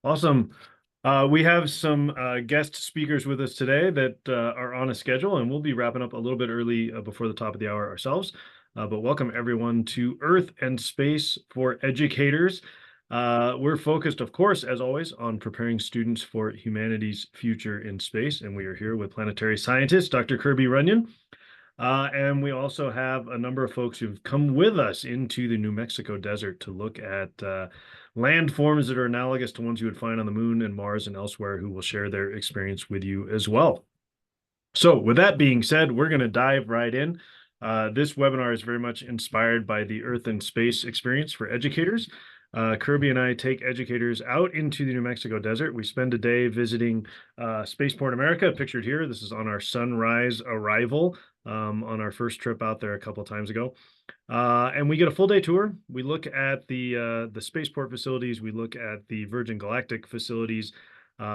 Awesome. We have some guest speakers with us today that are on a schedule, and we'll be wrapping up a little bit early before the top of the hour ourselves. But welcome everyone to Earth and Space for Educators. We're focused, of course, as always, on preparing students for humanity's future in space, and we are here with planetary scientist Dr. Kirby Runyon. And we also have a number of folks who've come with us into the New Mexico desert to look at landforms that are analogous to ones you would find on the moon and Mars and elsewhere, who will share their experience with you as well. So with that being said, we're going to dive right in. This webinar is very much inspired by the Earth and Space experience for educators. Kirby and I take educators out into the New Mexico desert. We spend a day visiting Spaceport America, pictured here. This is on our sunrise arrival on our first trip out there a couple of times ago. And we get a full day tour. We look at the spaceport facilities. We look at the Virgin Galactic facilities.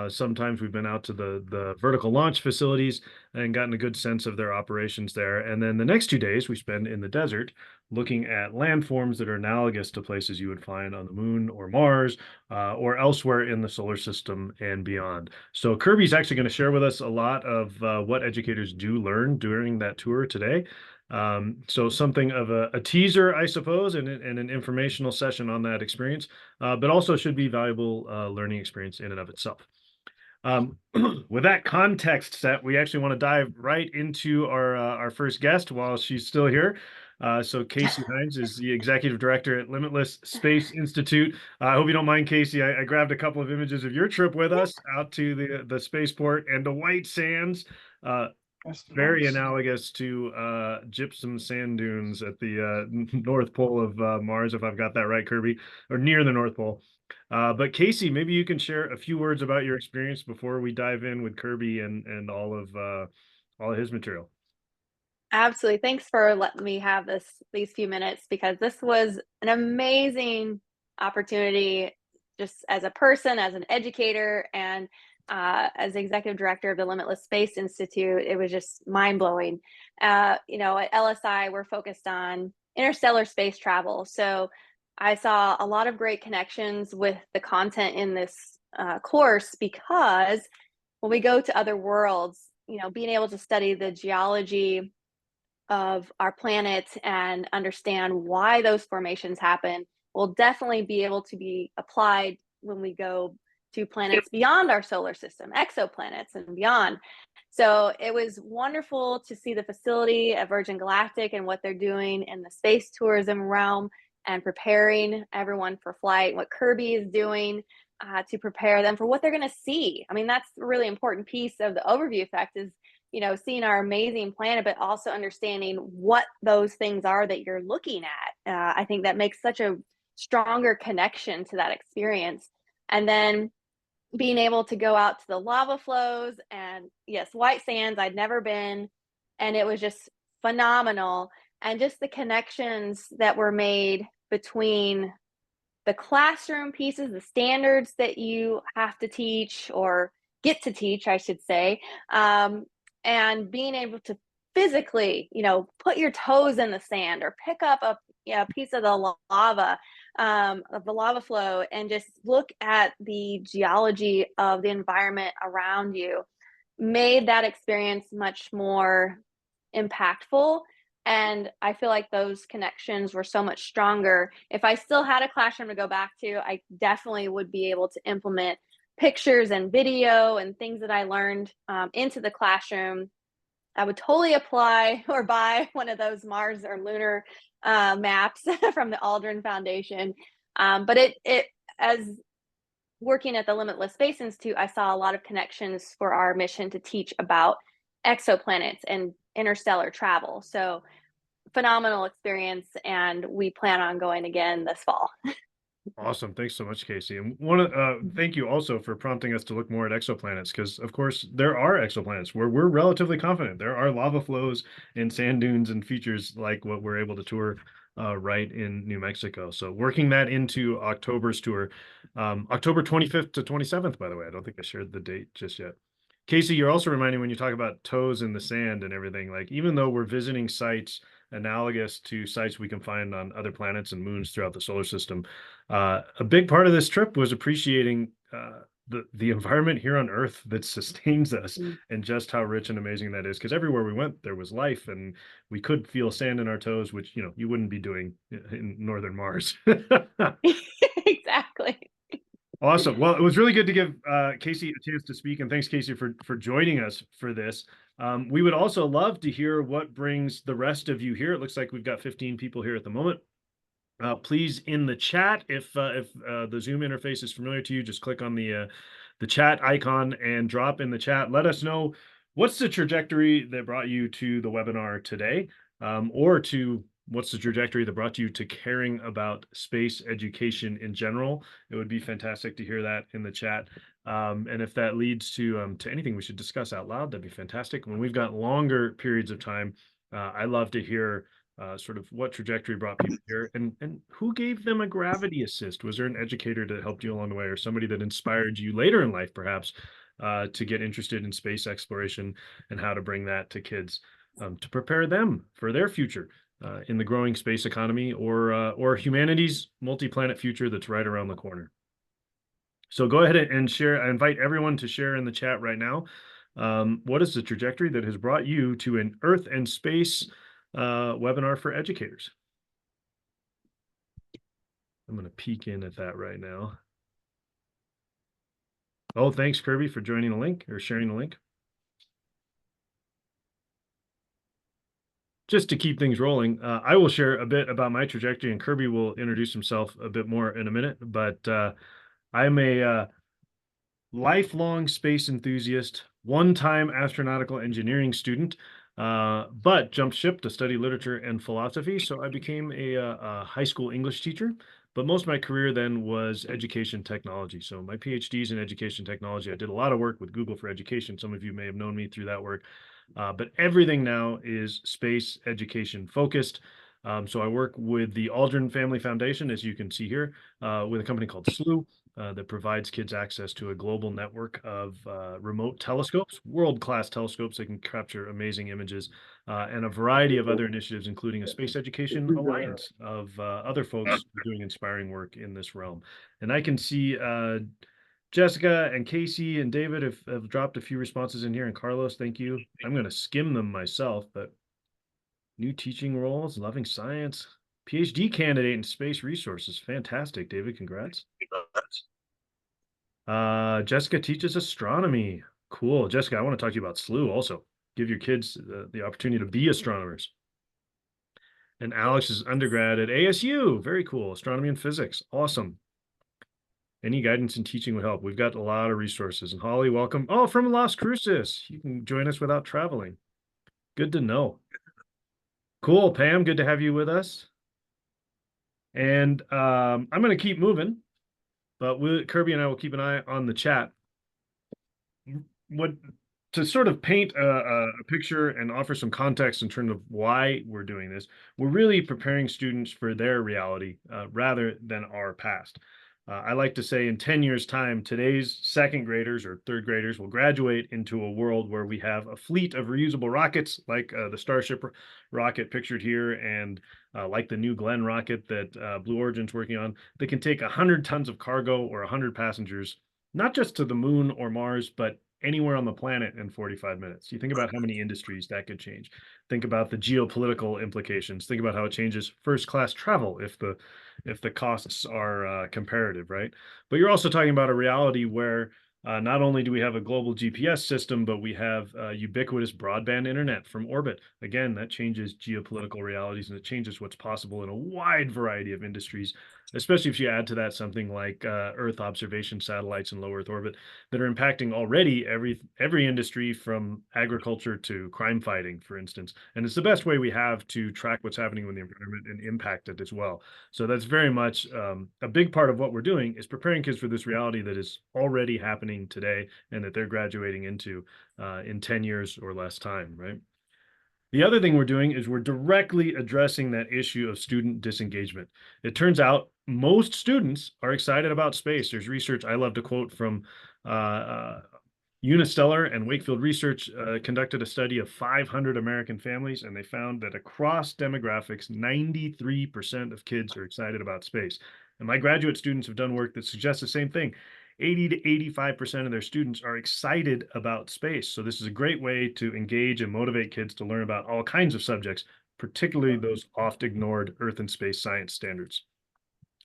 Sometimes we've been out to the vertical launch facilities and gotten a good sense of their operations there. And then the next 2 days we spend in the desert looking at landforms that are analogous to places you would find on the moon or Mars or elsewhere in the solar system and beyond. So Kirby's actually going to share with us a lot of what educators do learn during that tour today. So something of a teaser, I suppose, and an informational session on that experience, but also should be valuable learning experience in and of itself. With that context set, we actually want to dive right into our first guest while she's still here. So Casey Hines is the executive director at Limitless Space Institute. I hope you don't mind, Casey. I grabbed a couple of images of your trip with us out to the spaceport and the white sands. Very analogous to gypsum sand dunes at the North Pole of Mars, if I've got that right, Kirby, or near the North Pole. But Casey, maybe you can share a few words about your experience before we dive in with Kirby and all of his material. Absolutely. Thanks for letting me have these few minutes, because this was an amazing opportunity just as a person, as an educator, and as executive director of the Limitless Space Institute. It was just mind-blowing. At LSI, we're focused on interstellar space travel. So I saw a lot of great connections with the content in this course, because when we go to other worlds, being able to study the geology of our planet and understand why those formations happen will definitely be able to be applied when we go to planets beyond our solar system, exoplanets and beyond. So it was wonderful to see the facility at Virgin Galactic and what they're doing in the space tourism realm and preparing everyone for flight, what Kirby is doing to prepare them for what they're going to see. I mean, that's a really important piece of the overview effect is seeing our amazing planet, but also understanding what those things are that you're looking at. I think that makes such a stronger connection to that experience. And then being able to go out to the lava flows and, yes, white sands, I'd never been. And it was just phenomenal. And just the connections that were made between the classroom pieces, the standards that you have to teach or get to teach, I should say, and being able to physically, put your toes in the sand or pick up a piece of the lava flow and just look at the geology of the environment around you made that experience much more impactful. And I feel like those connections were so much stronger. If I still had a classroom to go back to, I definitely would be able to implement pictures and video and things that I learned into the classroom. I would totally apply or buy one of those Mars or lunar maps from the Aldrin Foundation. But as working at the Limitless Space Institute, I saw a lot of connections for our mission to teach about exoplanets and interstellar travel. So phenomenal experience, and we plan on going again this fall. Awesome. Thanks so much, Casey. And thank you also for prompting us to look more at exoplanets, because of course there are exoplanets where we're relatively confident there are lava flows and sand dunes and features like what we're able to tour right in New Mexico. So working that into October's tour, October 25th to 27th, by the way. I don't think I shared the date just yet. Casey, you're also reminding when you talk about toes in the sand and everything, like even though we're visiting sites analogous to sites we can find on other planets and moons throughout the solar system, a big part of this trip was appreciating the environment here on Earth that sustains us, Mm. and just how rich and amazing that is. Because everywhere we went, there was life, and we could feel sand in our toes, which you wouldn't be doing in northern Mars. Exactly. Awesome. Well, it was really good to give Casey a chance to speak, and thanks, Casey, for joining us for this. We would also love to hear what brings the rest of you here. It looks like we've got 15 people here at the moment. Please, in the chat, if the Zoom interface is familiar to you, just click on the chat icon and drop in the chat. Let us know what's the trajectory that brought you to the webinar today, or to what's the trajectory that brought you to caring about space education in general. It would be fantastic to hear that in the chat. And if that leads to anything we should discuss out loud, that'd be fantastic. When we've got longer periods of time, I love to hear sort of what trajectory brought people here, and who gave them a gravity assist. Was there an educator that helped you along the way, or somebody that inspired you later in life, perhaps, to get interested in space exploration and how to bring that to kids, to prepare them for their future in the growing space economy, or humanity's multi-planet future that's right around the corner. So go ahead and share. I invite everyone to share in the chat right now. What is the trajectory that has brought you to an Earth and space webinar for educators? I'm going to peek in at that right now. Oh, thanks, Kirby, for joining the link or sharing the link. Just to keep things rolling, I will share a bit about my trajectory, and Kirby will introduce himself a bit more in a minute. But I'm a lifelong space enthusiast, one-time astronautical engineering student, but jumped ship to study literature and philosophy. So I became a high school English teacher, but most of my career then was education technology. So my PhD is in education technology. I did a lot of work with Google for Education. Some of you may have known me through that work, but everything now is space education focused. So I work with the Aldrin Family Foundation, as you can see here, with a company called SLU, that provides kids access to a global network of remote telescopes, world-class telescopes that can capture amazing images, and a variety of other initiatives, including a space education alliance of other folks doing inspiring work in this realm. And I can see Jessica and Casey and David have dropped a few responses in here, and Carlos, thank you. I'm going to skim them myself, but new teaching roles, loving science, PhD candidate in space resources. Fantastic, David. Congrats. Jessica teaches astronomy. Cool. Jessica, I want to talk to you about SLU also. Give your kids the opportunity to be astronomers. And Alex is undergrad at ASU. Very cool. Astronomy and physics. Awesome. Any guidance and teaching would help. We've got a lot of resources. And Holly, welcome. Oh, from Las Cruces. You can join us without traveling. Good to know. Cool, Pam. Good to have you with us. And I'm going to keep moving, but Kirby and I will keep an eye on the chat. What to sort of paint a picture and offer some context in terms of why we're doing this, we're really preparing students for their reality rather than our past. I like to say in 10 years' time, today's second graders or third graders will graduate into a world where we have a fleet of reusable rockets like the Starship rocket pictured here, and like the New Glenn rocket that Blue Origin's working on, that can take 100 tons of cargo or 100 passengers, not just to the moon or Mars, but anywhere on the planet in 45 minutes. You think about how many industries that could change. Think about the geopolitical implications. Think about how it changes first class travel if the costs are comparative, right? But you're also talking about a reality where not only do we have a global GPS system, but we have ubiquitous broadband internet from orbit. Again, that changes geopolitical realities, and it changes what's possible in a wide variety of industries, especially if you add to that something like Earth observation satellites in low Earth orbit that are impacting already every industry from agriculture to crime fighting, for instance. And it's the best way we have to track what's happening with the environment and impact it as well. So that's very much a big part of what we're doing, is preparing kids for this reality that is already happening today and that they're graduating into in 10 years or less time, right? The other thing we're doing is we're directly addressing that issue of student disengagement. It turns out most students are excited about space. There's research I love to quote from Unistellar and Wakefield Research conducted a study of 500 American families, and they found that across demographics, 93% of kids are excited about space. And my graduate students have done work that suggests the same thing. 80 to 85% of their students are excited about space. So this is a great way to engage and motivate kids to learn about all kinds of subjects, particularly those oft ignored Earth and space science standards.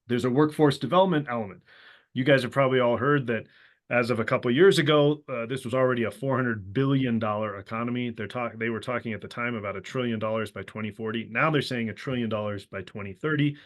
There's a workforce development element. You guys have probably all heard that as of a couple of years ago, this was already a $400 billion economy. They were talking at the time about $1 trillion by 2040. Now they're saying $1 trillion by 2030.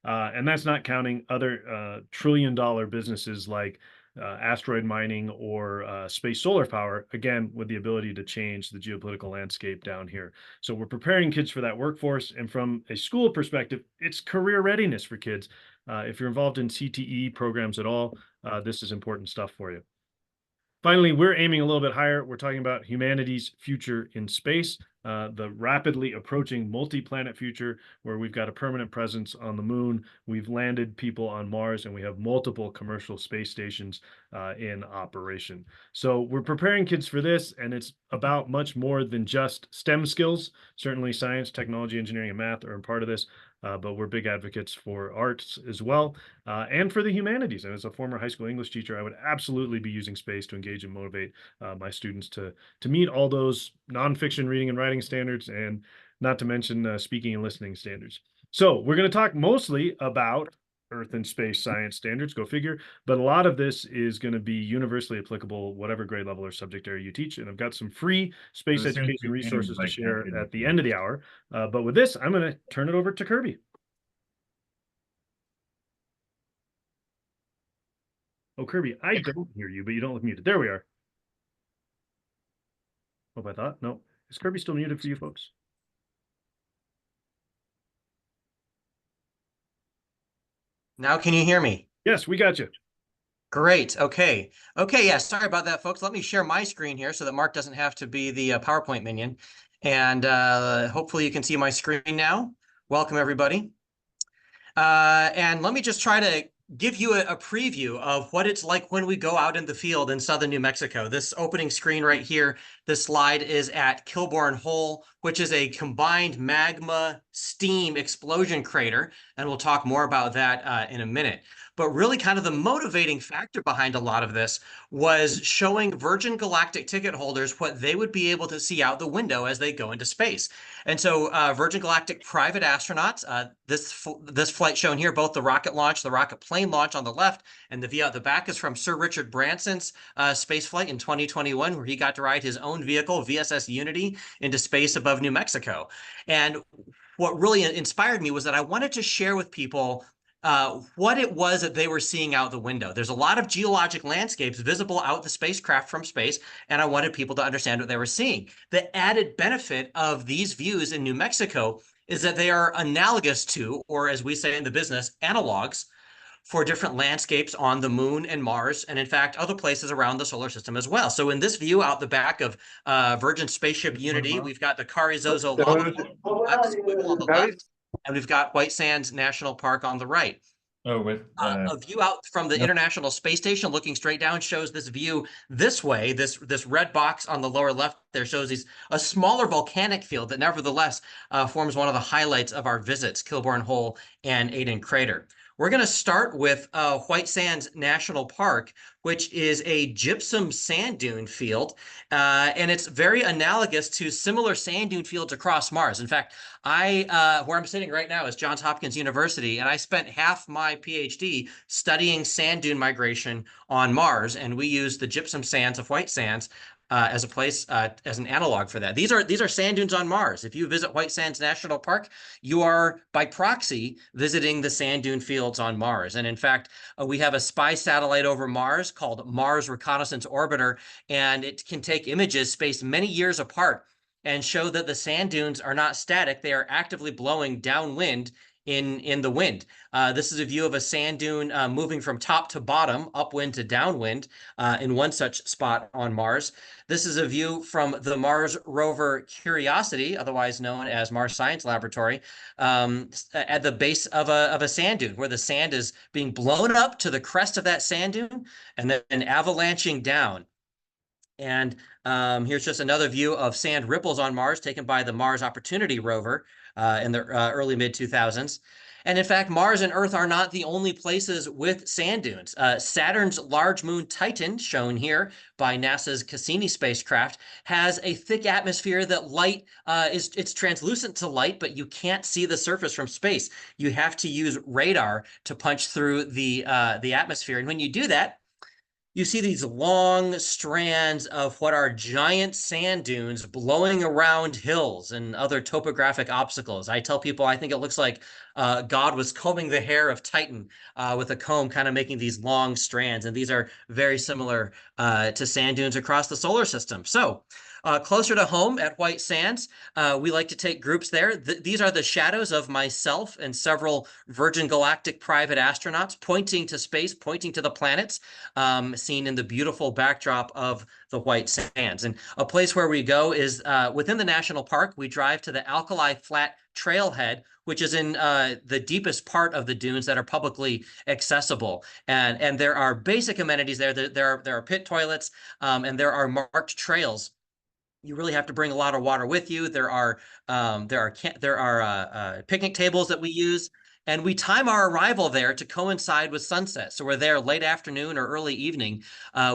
And that's not counting other trillion-dollar businesses like asteroid mining or space solar power, again, with the ability to change the geopolitical landscape down here. So we're preparing kids for that workforce. And from a school perspective, it's career readiness for kids. If you're involved in CTE programs at all, this is important stuff for you. Finally, we're aiming a little bit higher. We're talking about humanity's future in space, the rapidly approaching multi-planet future where we've got a permanent presence on the moon. We've landed people on Mars, and we have multiple commercial space stations in operation. So we're preparing kids for this, and it's about much more than just STEM skills. Certainly science, technology, engineering, and math are a part of this. But we're big advocates for arts as well, and for the humanities. And as a former high school English teacher, I would absolutely be using space to engage and motivate my students to meet all those nonfiction reading and writing standards, and not to mention speaking and listening standards. So we're going to talk mostly about Earth and space science standards, go figure. But a lot of this is going to be universally applicable, whatever grade level or subject area you teach. And I've got some free space education resources to share at the end of the hour. But with this, I'm going to turn it over to Kirby. Oh, Kirby, I don't hear you, but you don't look muted. There we are. Hope I thought. No. Is Kirby still muted for you folks? Now, can you hear me? Yes, we got you. Great. Okay. Okay. Yeah. Sorry about that, folks. Let me share my screen here so that Mark doesn't have to be the PowerPoint minion. And hopefully you can see my screen now. Welcome, everybody. And let me just try to give you a preview of what it's like when we go out in the field in southern New Mexico. This opening screen right here, this slide is at Kilbourne Hole, which is a combined magma steam explosion crater. And we'll talk more about that in a minute. But really kind of the motivating factor behind a lot of this was showing Virgin Galactic ticket holders what they would be able to see out the window as they go into space. And so Virgin Galactic private astronauts, this flight shown here, both the rocket launch, the rocket plane launch on the left, and the view out the back is from Sir Richard Branson's space flight in 2021, where he got to ride his own vehicle, VSS Unity, into space above New Mexico. And what really inspired me was that I wanted to share with people what it was that they were seeing out the window. There's a lot of geologic landscapes visible out the spacecraft from space, and I wanted people to understand what they were seeing. The added benefit of these views in New Mexico is that they are analogous to, or as we say in the business, analogs for different landscapes on the moon and Mars, and in fact, other places around the solar system as well. So in this view out the back of Virgin Spaceship Unity, we've got the Carrizozo lava squiggle on the left, and we've got White Sands National Park on the right. Oh, with a view out from the International Space Station looking straight down shows this view this way. This red box on the lower left there shows a smaller volcanic field that nevertheless forms one of the highlights of our visits, Kilbourne Hole and Aden Crater. We're going to start with White Sands National Park, which is a gypsum sand dune field, and it's very analogous to similar sand dune fields across Mars. In fact, where I'm sitting right now is Johns Hopkins University, and I spent half my PhD studying sand dune migration on Mars, and we use the gypsum sands of White Sands as a place, as an analog for that. These are sand dunes on Mars. If you visit White Sands National Park, you are by proxy visiting the sand dune fields on Mars. And in fact, we have a spy satellite over Mars called Mars Reconnaissance Orbiter, and it can take images spaced many years apart and show that the sand dunes are not static. They are actively blowing downwind in the wind. This is a view of a sand dune moving from top to bottom, upwind to downwind, in one such spot on Mars. This is a view from the Mars rover Curiosity, otherwise known as Mars Science Laboratory, at the base of a sand dune, where the sand is being blown up to the crest of that sand dune and then avalanching down. And here's just another view of sand ripples on Mars taken by the Mars Opportunity rover in the early mid-2000s. And in fact, Mars and Earth are not the only places with sand dunes. Saturn's large moon Titan, shown here by NASA's Cassini spacecraft, has a thick atmosphere that light it's translucent to light, but you can't see the surface from space. You have to use radar to punch through the atmosphere. And when you do that, you see these long strands of what are giant sand dunes blowing around hills and other topographic obstacles. I tell people I think it looks like God was combing the hair of Titan with a comb, kind of making these long strands. And these are very similar to sand dunes across the solar system. So closer to home at White Sands, we like to take groups there. These are the shadows of myself and several Virgin Galactic private astronauts pointing to space, pointing to the planets, seen in the beautiful backdrop of the White Sands. And a place where we go is within the national park. We drive to the Alkali Flat Trailhead, which is in the deepest part of the dunes that are publicly accessible. And there are basic amenities there. There are pit toilets, and there are marked trails. You really have to bring a lot of water with you. There are picnic tables that we use, and we time our arrival there to coincide with sunset. So we're there late afternoon or early evening.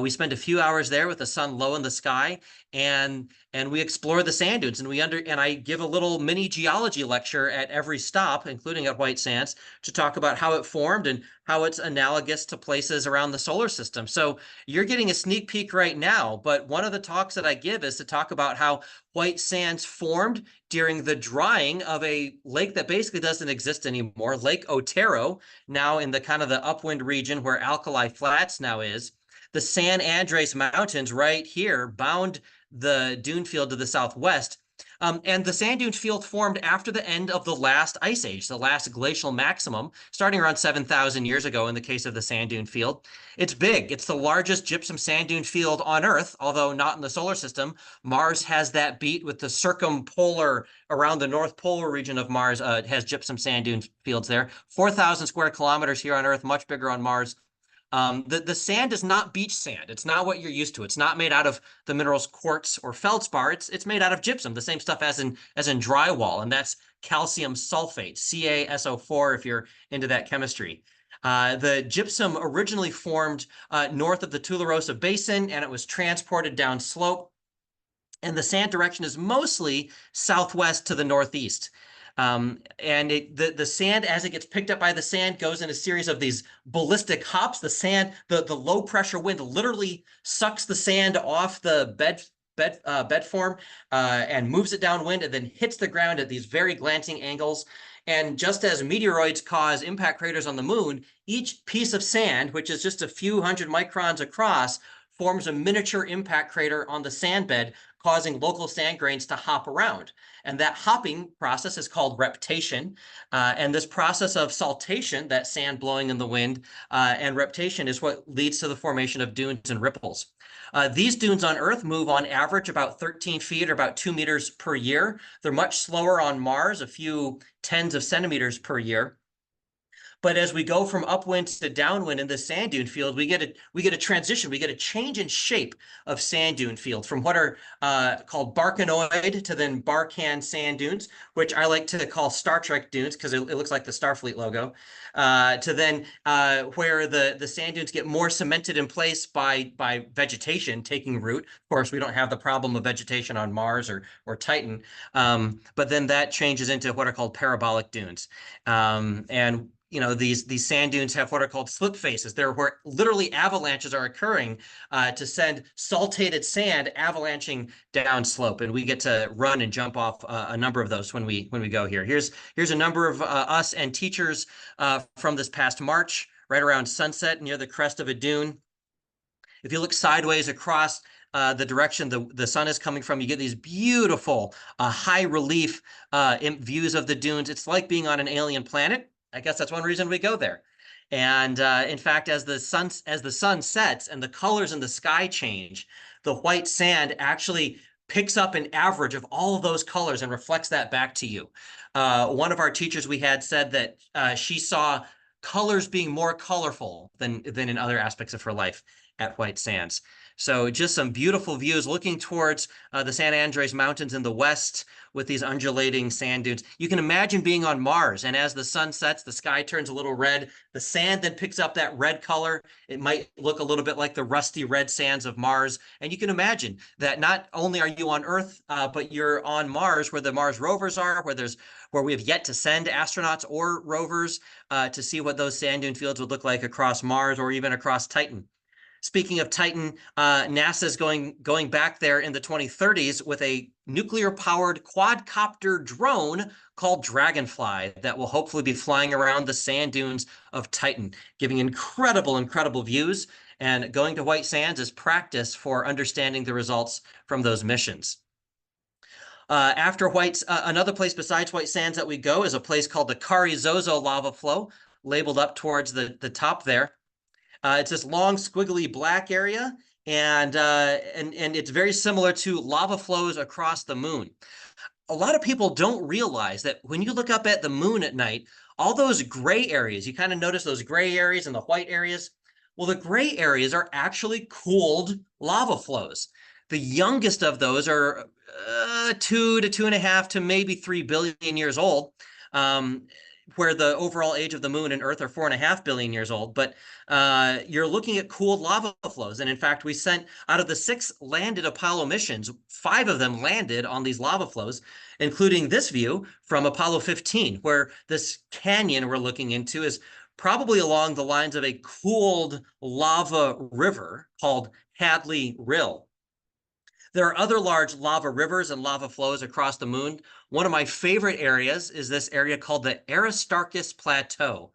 We spend a few hours there with the sun low in the sky, and we explore the sand dunes. And I give a little mini geology lecture at every stop, including at White Sands, to talk about how it formed and how it's analogous to places around the solar system. So you're getting a sneak peek right now, but one of the talks that I give is to talk about how White Sands formed during the drying of a lake that basically doesn't exist anymore, Lake Otero, now in the kind of the upwind region where Alkali Flats now is. The San Andres Mountains right here bound the dune field to the southwest. And the sand dune field formed after the end of the last ice age, the last glacial maximum, starting around 7,000 years ago in the case of the sand dune field. It's big. It's the largest gypsum sand dune field on Earth, although not in the solar system. Mars has that beat with the circumpolar, around the North Polar region of Mars, has gypsum sand dune fields there. 4,000 square kilometers here on Earth, much bigger on Mars. The sand is not beach sand. It's not what you're used to. It's not made out of the minerals quartz or feldspar. It's made out of gypsum, the same stuff as in drywall, and that's calcium sulfate, CaSO4, if you're into that chemistry. The gypsum originally formed north of the Tularosa Basin, and it was transported down slope. And the sand direction is mostly southwest to the northeast. And the sand, as it gets picked up by the sand, goes in a series of these ballistic hops. The sand, the low pressure wind literally sucks the sand off the bed form and moves it downwind and then hits the ground at these very glancing angles. And just as meteoroids cause impact craters on the moon, each piece of sand, which is just a few hundred microns across, forms a miniature impact crater on the sand bed, causing local sand grains to hop around. And that hopping process is called reptation. And this process of saltation, that sand blowing in the wind, and reptation is what leads to the formation of dunes and ripples. These dunes on Earth move on average about 13 feet or about 2 meters per year. They're much slower on Mars, a few tens of centimeters per year. But as we go from upwind to downwind in the sand dune field, we get a transition. We get a change in shape of sand dune field from what are called Barkanoid to then Barkan sand dunes, which I like to call Star Trek dunes because it looks like the Starfleet logo, to then where the sand dunes get more cemented in place by vegetation taking root. Of course, we don't have the problem of vegetation on Mars or Titan, but then that changes into what are called parabolic dunes. And these sand dunes have what are called slip faces. They're where literally avalanches are occurring to send saltated sand avalanching down slope. And we get to run and jump off a number of those when we go here. Here's a number of us and teachers from this past March, right around sunset near the crest of a dune. If you look sideways across the direction the sun is coming from, you get these beautiful high relief views of the dunes. It's like being on an alien planet. I guess that's one reason we go there. And in fact, as the sun sets and the colors in the sky change, the white sand actually picks up an average of all of those colors and reflects that back to you. One of our teachers we had said that she saw colors being more colorful than in other aspects of her life at White Sands. So just some beautiful views looking towards the San Andres Mountains in the west with these undulating sand dunes. You can imagine being on Mars, and as the sun sets, the sky turns a little red. The sand then picks up that red color. It might look a little bit like the rusty red sands of Mars. And you can imagine that not only are you on Earth, but you're on Mars, where the Mars rovers are, where we have yet to send astronauts or rovers to see what those sand dune fields would look like across Mars or even across Titan. Speaking of Titan, NASA's going back there in the 2030s with a nuclear-powered quadcopter drone called Dragonfly that will hopefully be flying around the sand dunes of Titan, giving incredible, incredible views. And going to White Sands is practice for understanding the results from those missions. After another place besides White Sands that we go is a place called the Carrizozo lava flow, labeled up towards the top there. It's this long, squiggly black area, and it's very similar to lava flows across the moon. A lot of people don't realize that when you look up at the moon at night, all those gray areas, you kind of notice those gray areas and the white areas. Well, the gray areas are actually cooled lava flows. The youngest of those are 2 to 2.5 to maybe 3 billion years old. Where the overall age of the moon and Earth are 4.5 billion years old. But you're looking at cooled lava flows. And in fact, we sent, out of the 6 landed Apollo missions, 5 of them landed on these lava flows, including this view from Apollo 15, where this canyon we're looking into is probably along the lines of a cooled lava river called Hadley Rill. There are other large lava rivers and lava flows across the moon. One of my favorite areas is this area called the Aristarchus Plateau.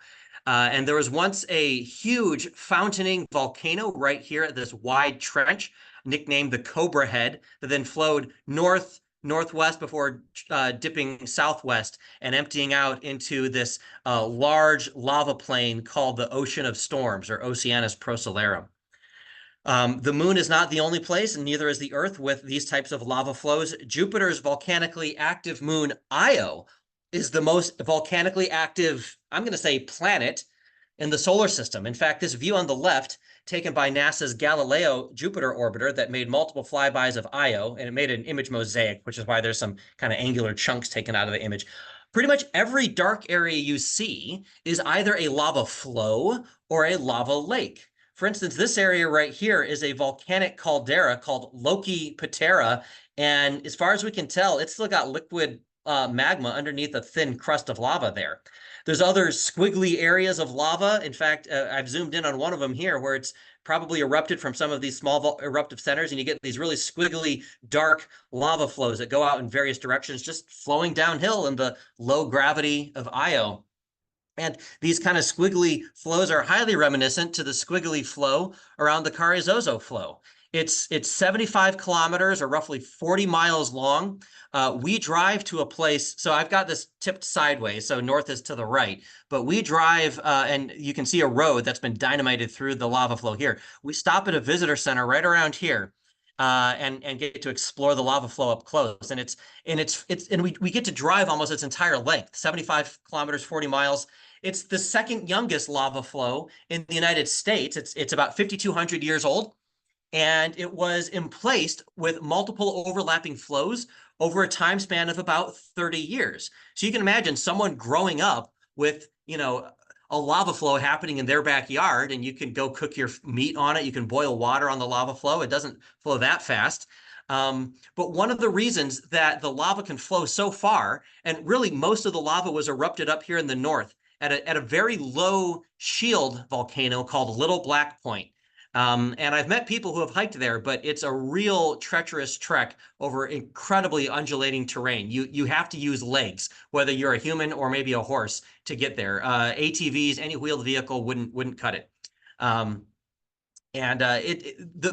And there was once a huge fountaining volcano right here at this wide trench, nicknamed the Cobra Head, that then flowed northwest before dipping southwest and emptying out into this large lava plain called the Ocean of Storms, or Oceanus Procellarum. The moon is not the only place, and neither is the Earth, with these types of lava flows. Jupiter's volcanically active moon, Io, is the most volcanically active, I'm going to say, planet in the solar system. In fact, this view on the left, taken by NASA's Galileo Jupiter orbiter that made multiple flybys of Io, and it made an image mosaic, which is why there's some kind of angular chunks taken out of the image. Pretty much every dark area you see is either a lava flow or a lava lake. For instance, this area right here is a volcanic caldera called Loki Patera, and as far as we can tell, it's still got liquid magma underneath a thin crust of lava there. There's other squiggly areas of lava. In fact, I've zoomed in on one of them here where it's probably erupted from some of these small eruptive centers, and you get these really squiggly, dark lava flows that go out in various directions, just flowing downhill in the low gravity of Io. And these kind of squiggly flows are highly reminiscent to the squiggly flow around the Carrizozo flow. It's 75 kilometers, or roughly 40 miles long. We drive to a place, so I've got this tipped sideways, so north is to the right, but we drive, and you can see a road that's been dynamited through the lava flow here. We stop at a visitor center right around here, and get to explore the lava flow up close. And we get to drive almost its entire length, 75 kilometers, 40 miles. It's the second youngest lava flow in the United States. It's about 5,200 years old, and it was emplaced with multiple overlapping flows over a time span of about 30 years. So you can imagine someone growing up with, a lava flow happening in their backyard, and you can go cook your meat on it. You can boil water on the lava flow. It doesn't flow that fast. But one of the reasons that the lava can flow so far, and really most of the lava was erupted up here in the north at a very low shield volcano called Little Black Point. And I've met people who have hiked there, but it's a real treacherous trek over incredibly undulating terrain. You have to use legs, whether you're a human or maybe a horse, to get there. ATVs, any wheeled vehicle wouldn't cut it. The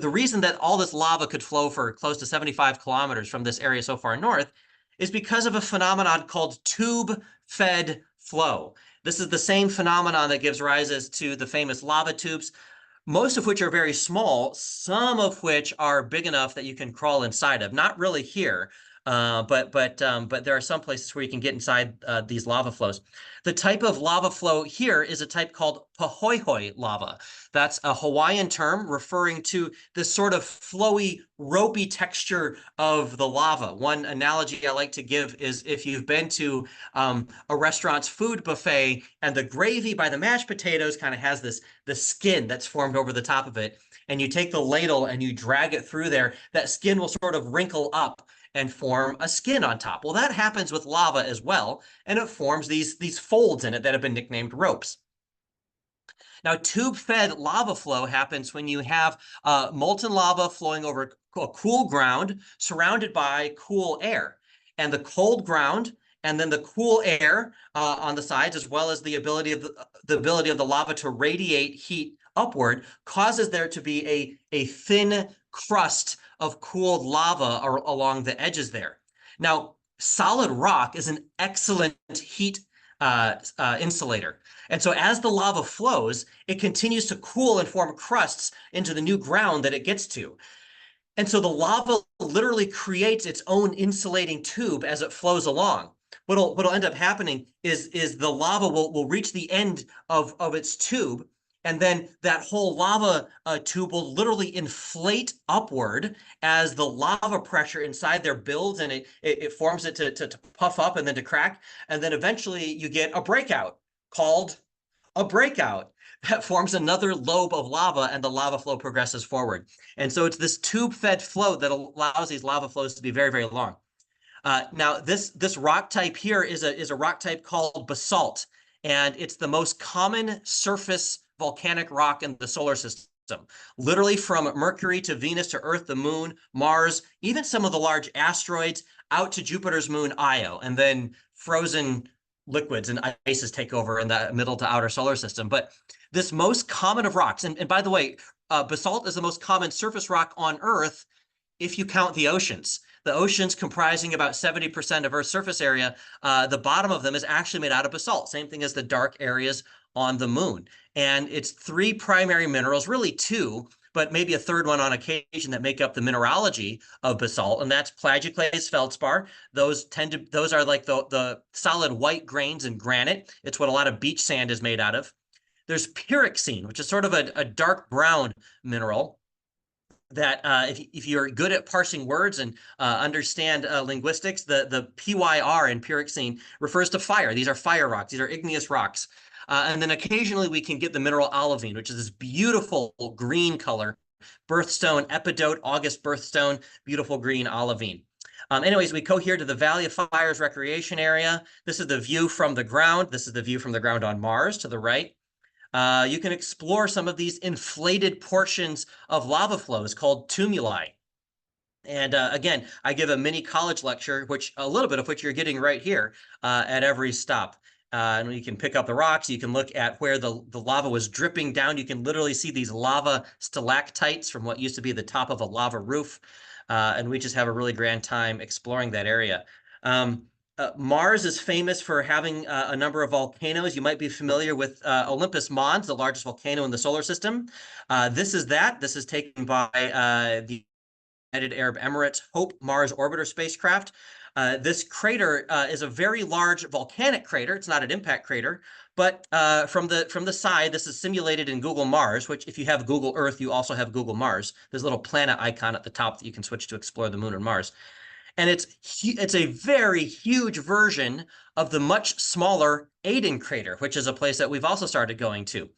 reason that all this lava could flow for close to 75 kilometers from this area so far north is because of a phenomenon called tube-fed flow. This is the same phenomenon that gives rise to the famous lava tubes, most of which are very small, some of which are big enough that you can crawl inside of. Not really here, but there are some places where you can get inside these lava flows. The type of lava flow here is a type called pahoehoe lava. That's a Hawaiian term referring to this sort of flowy, ropey texture of the lava. One analogy I like to give is if you've been to a restaurant's food buffet and the gravy by the mashed potatoes kind of has the skin that's formed over the top of it, and you take the ladle and you drag it through there, that skin will sort of wrinkle up and form a skin on top. Well, that happens with lava as well, and it forms these folds in it that have been nicknamed ropes. Now, tube-fed lava flow happens when you have molten lava flowing over a cool ground surrounded by cool air. And the cold ground and then the cool air on the sides, as well as the ability of the lava to radiate heat upward, causes there to be a thin crust of cooled lava along the edges there. Now, solid rock is an excellent heat insulator. And so as the lava flows, it continues to cool and form crusts into the new ground that it gets to. And so the lava literally creates its own insulating tube as it flows along. What'll end up happening is the lava will reach the end of its tube, and then that whole lava tube will literally inflate upward as the lava pressure inside there builds, and it forms it to puff up and then to crack. And then eventually you get a breakout called a breakout that forms another lobe of lava, and the lava flow progresses forward. And so it's this tube-fed flow that allows these lava flows to be very, very long. Now, this rock type here is a rock type called basalt, and it's the most common surface volcanic rock in the solar system. Literally from Mercury to Venus to Earth, the Moon, Mars, even some of the large asteroids out to Jupiter's moon Io, and then frozen liquids and ices take over in the middle to outer solar system. But this most common of rocks, and by the way, basalt is the most common surface rock on Earth if you count the oceans. The oceans comprising about 70% of Earth's surface area, the bottom of them is actually made out of basalt, same thing as the dark areas on the moon. And it's three primary minerals, really two, but maybe a third one on occasion, that make up the mineralogy of basalt, and that's plagioclase, feldspar. Those are like the solid white grains in granite. It's what a lot of beach sand is made out of. There's pyroxene, which is sort of a dark brown mineral that if you're good at parsing words and understand linguistics, the PYR in pyroxene refers to fire. These are fire rocks. These are igneous rocks. And then occasionally we can get the mineral olivine, which is this beautiful green color, birthstone, epidote, August birthstone, beautiful green olivine. Anyways, we go here to the Valley of Fires recreation area. This is the view from the ground. This is the view from the ground on Mars to the right. You can explore some of these inflated portions of lava flows called tumuli. And again, I give a mini college lecture, which a little bit of which you're getting right here at every stop. And you can pick up the rocks. You can look at where the lava was dripping down. You can literally see these lava stalactites from what used to be the top of a lava roof. And we just have a really grand time exploring that area. Mars is famous for having a number of volcanoes. You might be familiar with Olympus Mons, the largest volcano in the solar system. This is taken by the United Arab Emirates Hope Mars Orbiter spacecraft. This crater is a very large volcanic crater. It's not an impact crater, but from the side, this is simulated in Google Mars, which if you have Google Earth, you also have Google Mars. There's a little planet icon at the top that you can switch to explore the moon and Mars. And it's a very huge version of the much smaller Aden crater, which is a place that we've also started going to.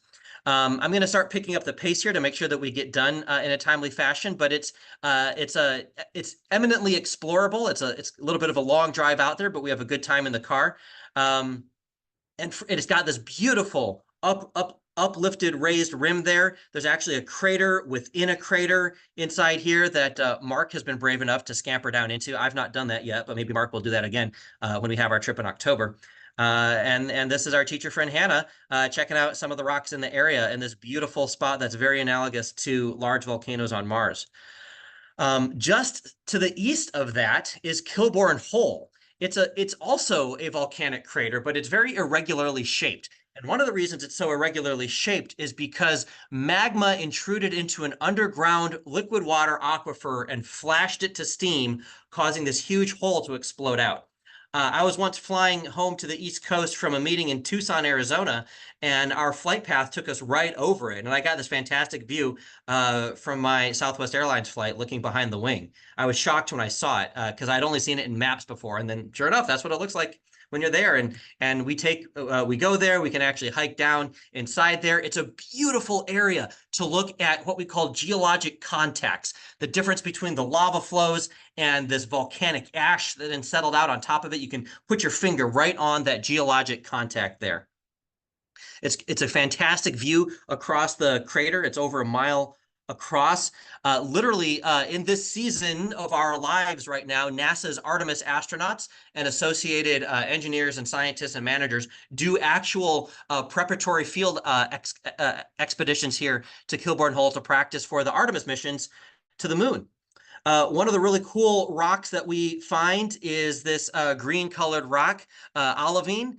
I'm going to start picking up the pace here to make sure that we get done in a timely fashion, but it's eminently explorable. It's a little bit of a long drive out there, but we have a good time in the car. And it's got this beautiful uplifted raised rim there. There's actually a crater within a crater inside here that Mark has been brave enough to scamper down into. I've not done that yet, but maybe Mark will do that again when we have our trip in October. And this is our teacher friend Hannah checking out some of the rocks in the area in this beautiful spot that's very analogous to large volcanoes on Mars. Just to the east of that is Kilbourne Hole. It's also a volcanic crater, but it's very irregularly shaped. And one of the reasons it's so irregularly shaped is because magma intruded into an underground liquid water aquifer and flashed it to steam, causing this huge hole to explode out. I was once flying home to the East Coast from a meeting in Tucson, Arizona, and our flight path took us right over it. And I got this fantastic view from my Southwest Airlines flight looking behind the wing. I was shocked when I saw it because I'd only seen it in maps before. And then sure enough, that's what it looks like when you're there. And we go there, we can actually hike down inside there. It's a beautiful area to look at what we call geologic contacts, the difference between the lava flows and this volcanic ash that then settled out on top of it. You can put your finger right on that geologic contact there. It's a fantastic view across the crater. It's over a mile across. Literally, in this season of our lives right now, NASA's Artemis astronauts and associated engineers and scientists and managers do actual preparatory field expeditions here to Kilbourne Hole to practice for the Artemis missions to the moon. One of the really cool rocks that we find is this green colored rock, olivine.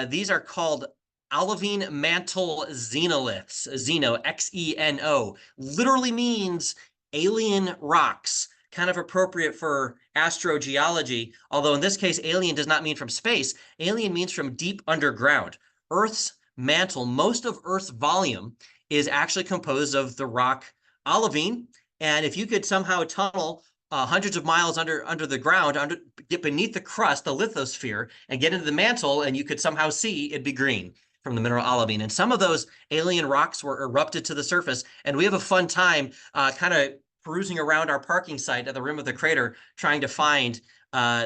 These are called olivine mantle xenoliths. Xeno, X-E-N-O, literally means alien rocks, kind of appropriate for astrogeology, although in this case, alien does not mean from space. Alien means from deep underground. Earth's mantle, most of Earth's volume, is actually composed of the rock olivine. And if you could somehow tunnel hundreds of miles under the ground, get beneath the crust, the lithosphere, and get into the mantle, and you could somehow see it'd be green from the mineral olivine. And some of those alien rocks were erupted to the surface. And we have a fun time kind of perusing around our parking site at the rim of the crater, trying to find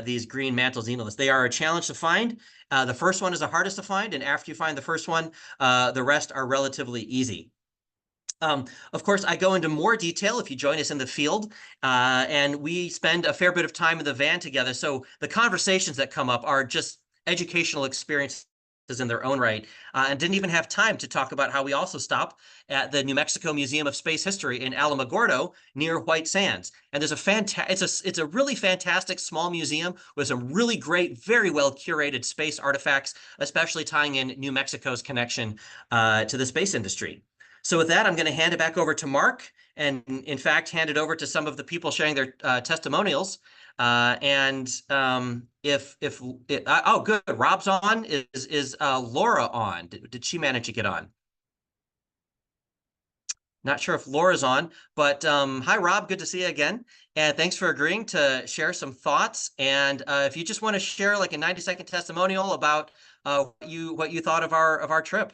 these green mantle xenoliths. They are a challenge to find. The first one is the hardest to find. And after you find the first one, the rest are relatively easy. Of course, I go into more detail if you join us in the field, and we spend a fair bit of time in the van together. So the conversations that come up are just educational experiences in their own right, and didn't even have time to talk about how we also stop at the New Mexico Museum of Space History in Alamogordo near White Sands. And there's it's a really fantastic small museum with some really great, very well curated space artifacts, especially tying in New Mexico's connection to the space industry. So with that, I'm going to hand it back over to Mark, and in fact, hand it over to some of the people sharing their testimonials. Oh, good, Rob's on. Is Laura on? Did she manage to get on? Not sure if Laura's on, but hi, Rob. Good to see you again. And thanks for agreeing to share some thoughts. And if you just want to share like a 90-second testimonial about what you thought of our trip.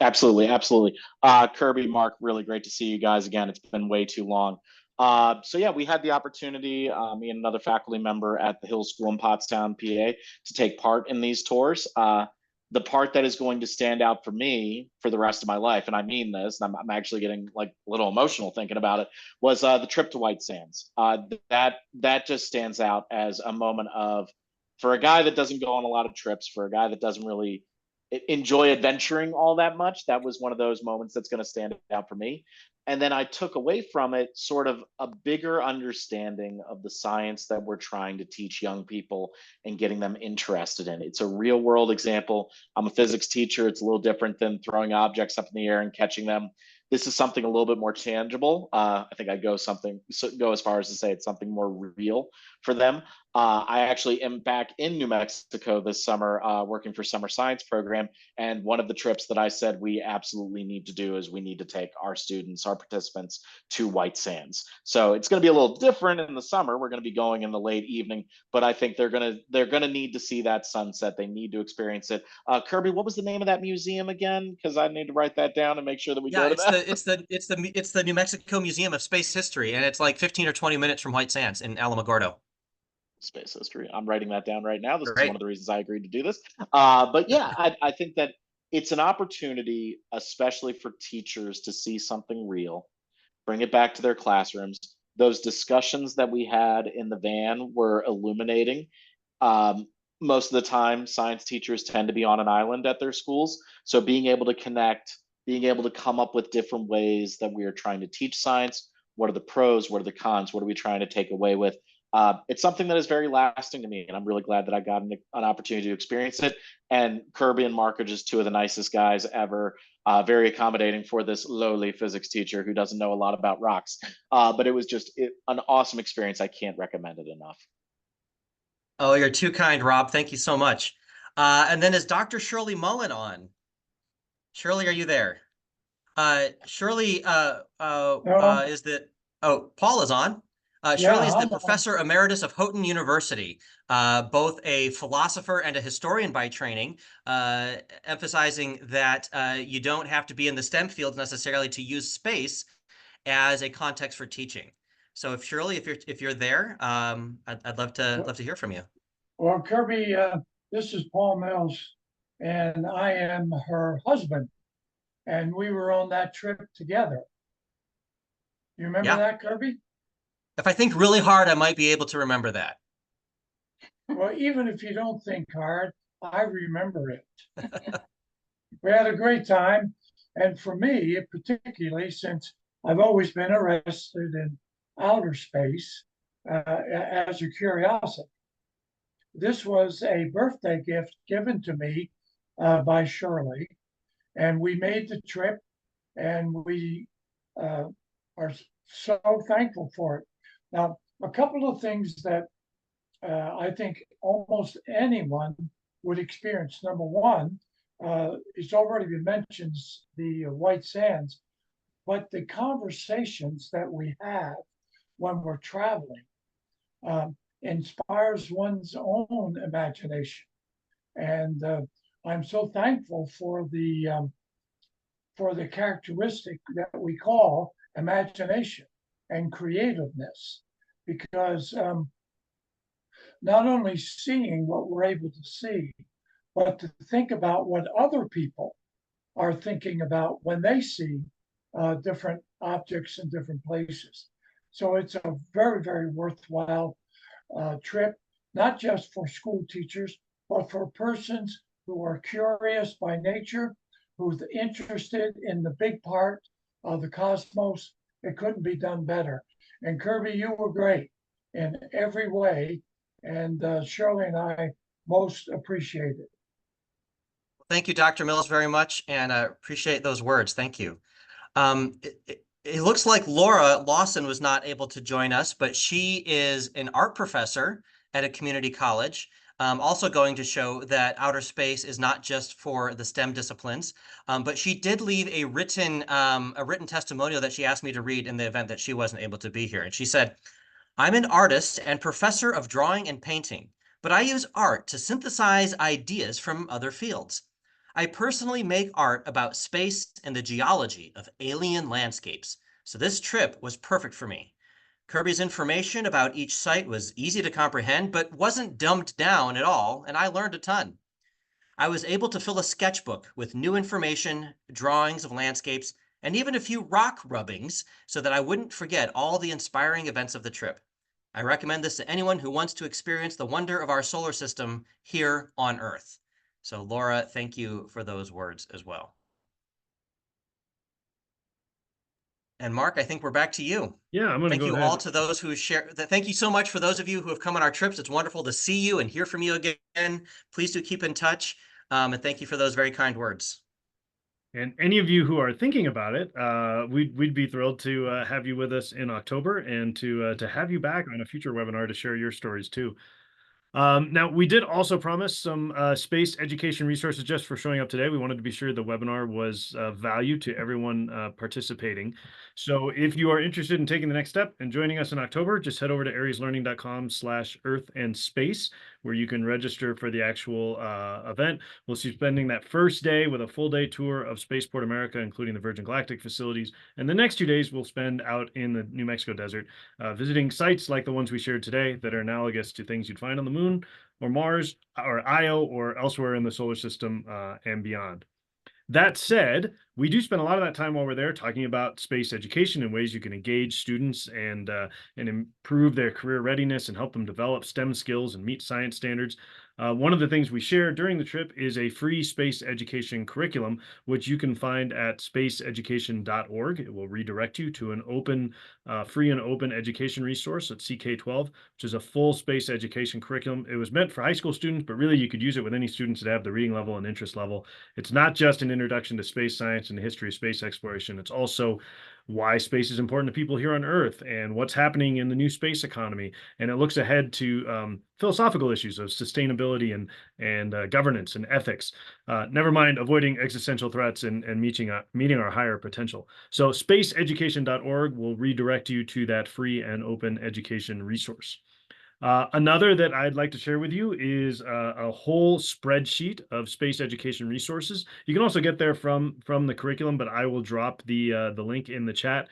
Absolutely, absolutely. Kirby, Mark, really great to see you guys again. It's been way too long. So yeah, we had the opportunity, me and another faculty member at the Hill School in Pottstown, PA, to take part in these tours. The part that is going to stand out for me for the rest of my life, and I mean this, and I'm actually getting like a little emotional thinking about it, was the trip to White Sands. That just stands out as a moment of, for a guy that doesn't go on a lot of trips, for a guy that doesn't really enjoy adventuring all that much, that was one of those moments that's going to stand out for me. And then I took away from it sort of a bigger understanding of the science that we're trying to teach young people and getting them interested in. It's a real world example. I'm a physics teacher. It's a little different than throwing objects up in the air and catching them. This is something a little bit more tangible. I think I'd go as far as to say it's something more real for them. I actually am back in New Mexico this summer, working for summer science program. And one of the trips that I said we absolutely need to do is we need to take our students, our participants, to White Sands. So it's going to be a little different in the summer. We're going to be going in the late evening, but I think they're going to need to see that sunset. They need to experience it. Kirby, what was the name of that museum again? Because I need to write that down and make sure that we go to that. It's the New Mexico Museum of Space History, and it's like 15 or 20 minutes from White Sands in Alamogordo. Space history. I'm writing that down right now. This Great. is one of the reasons I agreed to do this. But yeah, I think that it's an opportunity, especially for teachers, to see something real, bring it back to their classrooms. Those discussions that we had in the van were illuminating. Most of the time, science teachers tend to be on an island at their schools. So being able to connect, being able to come up with different ways that we are trying to teach science. What are the pros? What are the cons? What are we trying to take away with? It's something that is very lasting to me, and I'm really glad that I got an opportunity to experience it. And Kirby and Mark are just two of the nicest guys ever. Very accommodating for this lowly physics teacher who doesn't know a lot about rocks. But it was just an awesome experience. I can't recommend it enough. Oh, you're too kind, Rob. Thank you so much. And then is Dr. Shirley Mullen on? Shirley, are you there? Shirley No, is the, oh, Paul is on. Shirley yeah, is the I'm on. professor emeritus of Houghton University, both a philosopher and a historian by training, emphasizing that you don't have to be in the STEM fields necessarily to use space as a context for teaching. So if Shirley, if you're there, I'd love to hear from you. Well, Kirby, this is Paul Mills, and I am her husband, and we were on that trip together. You remember Yeah. that, Kirby? If I think really hard, I might be able to remember that. Well, even if you don't think hard, I remember it. We had a great time, and for me, particularly since I've always been interested in outer space as a curiosity. This was a birthday gift given to me by Shirley, and we made the trip, and we are so thankful for it. Now, a couple of things that I think almost anyone would experience. Number one, it's already been mentioned, the white sands, but the conversations that we have when we're traveling inspires one's own imagination. And I'm so thankful for the characteristic that we call imagination and creativeness, because not only seeing what we're able to see, but to think about what other people are thinking about when they see different objects in different places. So it's a very, very worthwhile trip, not just for school teachers, but for persons who are curious by nature, who's interested in the big part of the cosmos. It couldn't be done better. And Kirby, you were great in every way, and Shirley and I most appreciate it. Thank you, Dr. Mills, very much, and appreciate those words. Thank you. It looks like Laura Lawson was not able to join us, but she is an art professor at a community college, also going to show that outer space is not just for the STEM disciplines, but she did leave a written testimonial that she asked me to read in the event that she wasn't able to be here. And she said, "I'm an artist and professor of drawing and painting, but I use art to synthesize ideas from other fields. I personally make art about space and the geology of alien landscapes, so this trip was perfect for me. Kirby's information about each site was easy to comprehend, but wasn't dumbed down at all, and I learned a ton. I was able to fill a sketchbook with new information, drawings of landscapes, and even a few rock rubbings so that I wouldn't forget all the inspiring events of the trip. I recommend this to anyone who wants to experience the wonder of our solar system here on Earth." So Laura, thank you for those words as well. And Mark, I think we're back to you. Yeah, I'm going to Thank go you ahead. all to those who share. Thank you so much for those of you who have come on our trips. It's wonderful to see you and hear from you again. Please do keep in touch. And thank you for those very kind words. And any of you who are thinking about it, we'd be thrilled to have you with us in October and to have you back on a future webinar to share your stories too. Now, we did also promise some space education resources just for showing up today. We wanted to be sure the webinar was of value to everyone participating. So if you are interested in taking the next step and joining us in October, just head over to arieslearning.com/earth and space, where you can register for the actual event. We'll be spending that first day with a full day tour of Spaceport America, including the Virgin Galactic facilities. And the next 2 days we'll spend out in the New Mexico desert, visiting sites like the ones we shared today that are analogous to things you'd find on the moon or Mars or Io or elsewhere in the solar system and beyond. That said, we do spend a lot of that time while we're there talking about space education and ways you can engage students and improve their career readiness and help them develop STEM skills and meet science standards. One of the things we share during the trip is a free space education curriculum, which you can find at spaceeducation.org. It will redirect you to an open, free and open education resource at CK12, which is a full space education curriculum. It was meant for high school students, but really you could use it with any students that have the reading level and interest level. It's not just an introduction to space science and the history of space exploration. It's also why space is important to people here on Earth and what's happening in the new space economy. And it looks ahead to philosophical issues of sustainability and governance and ethics. Never mind avoiding existential threats and meeting our higher potential. So spaceeducation.org will redirect you to that free and open education resource. Another that I'd like to share with you is a whole spreadsheet of space education resources. You can also get there from the curriculum, but I will drop the link in the chat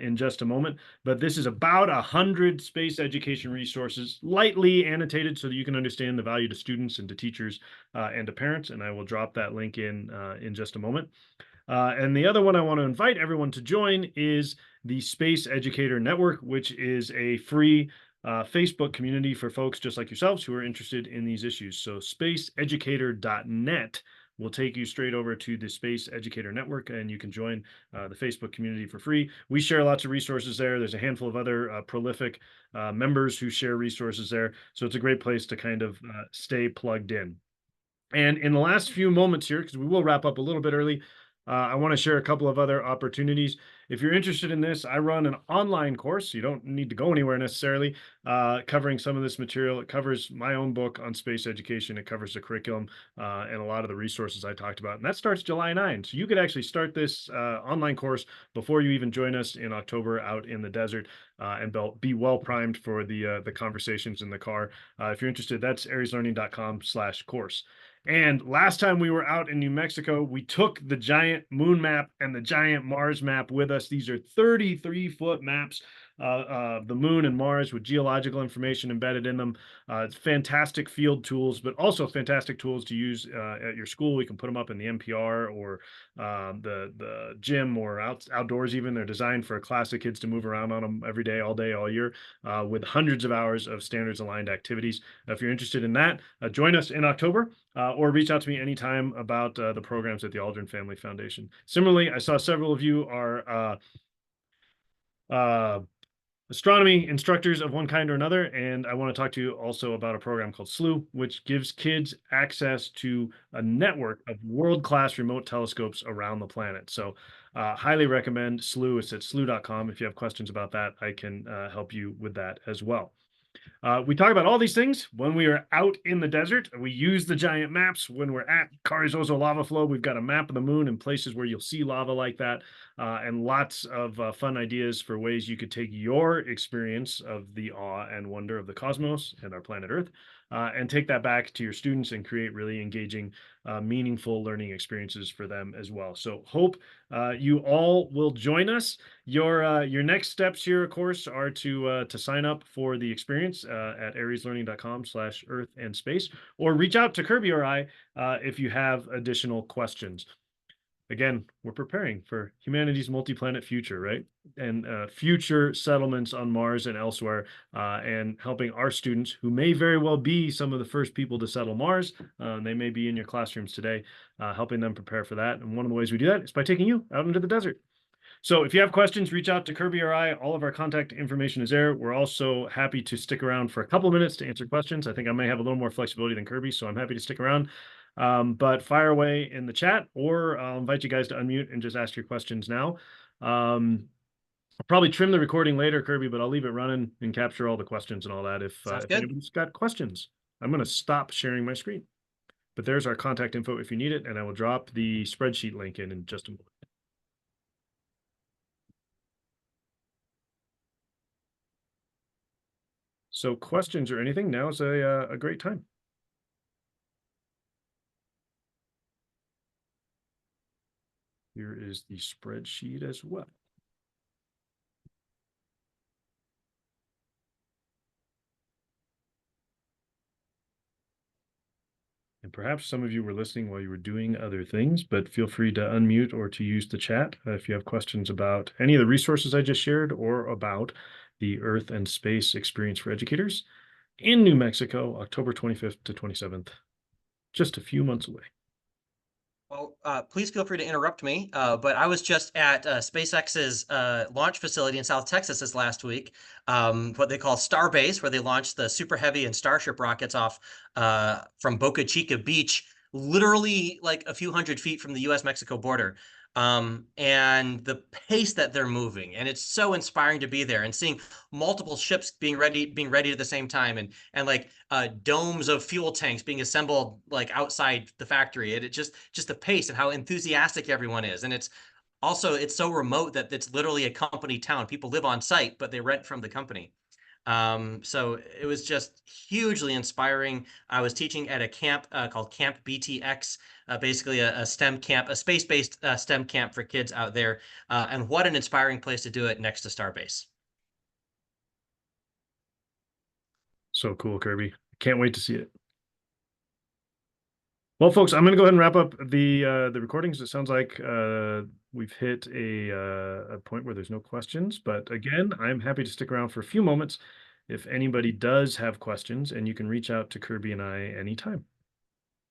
in just a moment. But this is about 100 space education resources, lightly annotated so that you can understand the value to students and to teachers and to parents. And I will drop that link in just a moment. And the other one I want to invite everyone to join is the Space Educator Network, which is a free Facebook community for folks just like yourselves who are interested in these issues. So spaceeducator.net will take you straight over to the Space Educator Network, and you can join the Facebook community for free. We share lots of resources there. There's a handful of other prolific members who share resources there. So it's a great place to kind of stay plugged in. And in the last few moments here, because we will wrap up a little bit early, I want to share a couple of other opportunities. If you're interested in this, I run an online course. You don't need to go anywhere necessarily, covering some of this material. It covers my own book on space education. It covers the curriculum and a lot of the resources I talked about. And that starts July 9. So you could actually start this online course before you even join us in October out in the desert and be well primed for the conversations in the car. If you're interested, that's arieslearning.com/course. And last time we were out in New Mexico, we took the giant moon map and the giant Mars map with us. These are 33-foot maps of the moon and Mars with geological information embedded in them. It's fantastic field tools, but also fantastic tools to use at your school. You can put them up in the NPR or the gym or outdoors even. They're designed for class of kids to move around on them every day, all year, with hundreds of hours of standards aligned activities. If you're interested in that, join us in October. Or reach out to me anytime about the programs at the Aldrin Family Foundation. Similarly, I saw several of you are astronomy instructors of one kind or another, and I want to talk to you also about a program called SLU, which gives kids access to a network of world-class remote telescopes around the planet. So highly recommend SLU. It's at slu.com. If you have questions about that, I can help you with that as well. We talk about all these things when we are out in the desert. We use the giant maps. When we're at Carrizozo lava flow, we've got a map of the moon and places where you'll see lava like that, and lots of fun ideas for ways you could take your experience of the awe and wonder of the cosmos and our planet Earth and take that back to your students and create really engaging, meaningful learning experiences for them as well. So hope you all will join us. Your next steps here, of course, are to sign up for the experience at arieslearning.com/earth and space, or reach out to Kirby or I if you have additional questions. Again, we're preparing for humanity's multi-planet future, right? And future settlements on Mars and elsewhere, and helping our students, who may very well be some of the first people to settle Mars, they may be in your classrooms today, helping them prepare for that. And one of the ways we do that is by taking you out into the desert. So if you have questions, reach out to Kirby or I. All of our contact information is there. We're also happy to stick around for a couple of minutes to answer questions. I think I may have a little more flexibility than Kirby, so I'm happy to stick around. But fire away in the chat, or I'll invite you guys to unmute and just ask your questions now. I'll probably trim the recording later, Kirby, but I'll leave it running and capture all the questions and all that if anybody's got questions. I'm going to stop sharing my screen. But there's our contact info if you need it, and I will drop the spreadsheet link in just a moment. So questions or anything, now is a great time. Here is the spreadsheet as well. And perhaps some of you were listening while you were doing other things, but feel free to unmute or to use the chat if you have questions about any of the resources I just shared or about the Earth and Space Experience for Educators. in New Mexico, October 25th to 27th, just a few months away. Well, please feel free to interrupt me, but I was just at SpaceX's launch facility in South Texas this last week, what they call Starbase, where they launched the Super Heavy and Starship rockets off from Boca Chica Beach, literally like a few hundred feet from the U.S.-Mexico border. And the pace that they're moving, and it's so inspiring to be there and seeing multiple ships being ready at the same time, and like domes of fuel tanks being assembled like outside the factory. And it just the pace and how enthusiastic everyone is. And it's so remote that it's literally a company town. People live on site, but they rent from the company. So it was just hugely inspiring. I was teaching at a camp called Camp BTX, basically a STEM camp, a space-based STEM camp for kids out there. And what an inspiring place to do it next to Starbase. So cool, Kirby. Can't wait to see it. Well, folks, I'm going to go ahead and wrap up the recordings. It sounds like we've hit a point where there's no questions. But again, I'm happy to stick around for a few moments if anybody does have questions, and you can reach out to Kirby and I anytime.